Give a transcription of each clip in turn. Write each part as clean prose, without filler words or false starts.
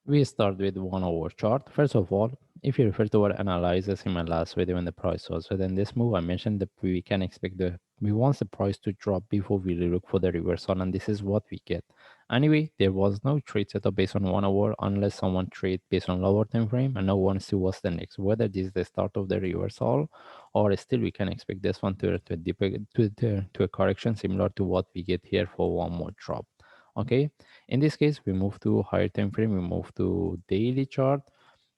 We start with 1 hour chart. First of all, if you refer to our analysis in my last video when the price was within this move, I mentioned that we can expect we want the price to drop before we look for the reversal, and this is what we get. Anyway, there was no trade setup based on 1 hour unless someone trade based on lower time frame, and no one see what's the next, whether this is the start of the reversal or still we can expect this one to a deeper to a correction similar to what we get here for one more drop. Okay, in this case, we move to higher time frame, we move to daily chart.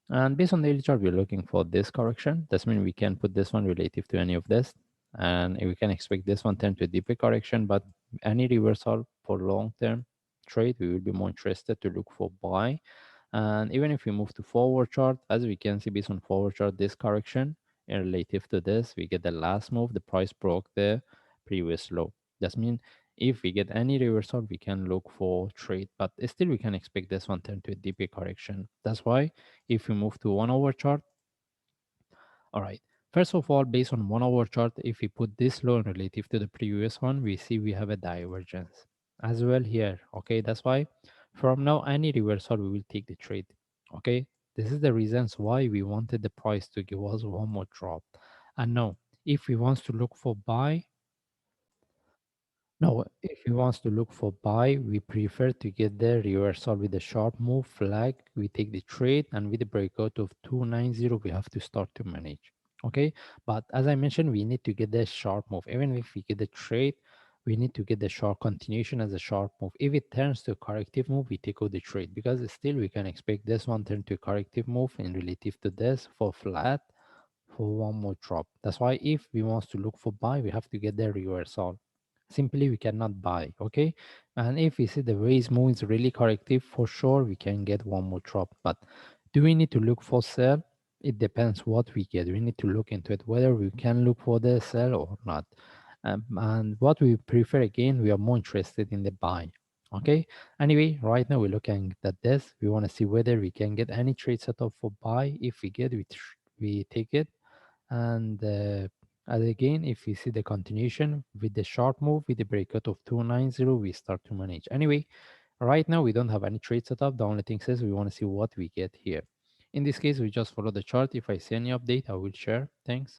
And based on daily chart, we're looking for this correction. That means we can put this one relative to any of this. And we can expect this one turn to a deeper correction, but any reversal for long-term trade, we will be more interested to look for buy. And even if we move to forward chart, as we can see based on forward chart, this correction relative to this, we get the last move, the price broke the previous low. That means if we get any reversal, we can look for trade, but still we can expect this one turn to a deeper correction. That's why if we move to 1 hour chart, all right. First of all, based on 1 hour chart, if we put this low relative to the previous one, we see we have a divergence as well here. Okay, that's why from now any reversal we will take the trade. Okay, this is the reasons why we wanted the price to give us one more drop. And now, if we want to look for buy, no, if he wants to look for buy, we prefer to get the reversal with a sharp move flag. We take the trade, and with the breakout of 290, we have to start to manage. Okay, but as I mentioned, we need to get the sharp move. Even if we get the trade, we need to get the sharp continuation as a sharp move. If it turns to a corrective move, we take out the trade because still we can expect this one turn to a corrective move in relative to this for flat for one more drop. That's why if we want to look for buy, we have to get the reversal. Simply we cannot buy. Okay, and if we see the raise move is really corrective, for sure we can get one more drop. But do we need to look for sell? It depends what we get. We need to look into it whether we can look for the sell or not. And what we prefer, again, we are more interested in the buy. Okay, anyway, right now we're looking at this. We want to see whether we can get any trade setup for buy. If we get, we take it. And again, if we see the continuation with the short move with the breakout of 290, we start to manage. Anyway, right now we don't have any trade setup. The only thing says we want to see what we get here. In this case, we just follow the chart. If I see any update, I will share. Thanks.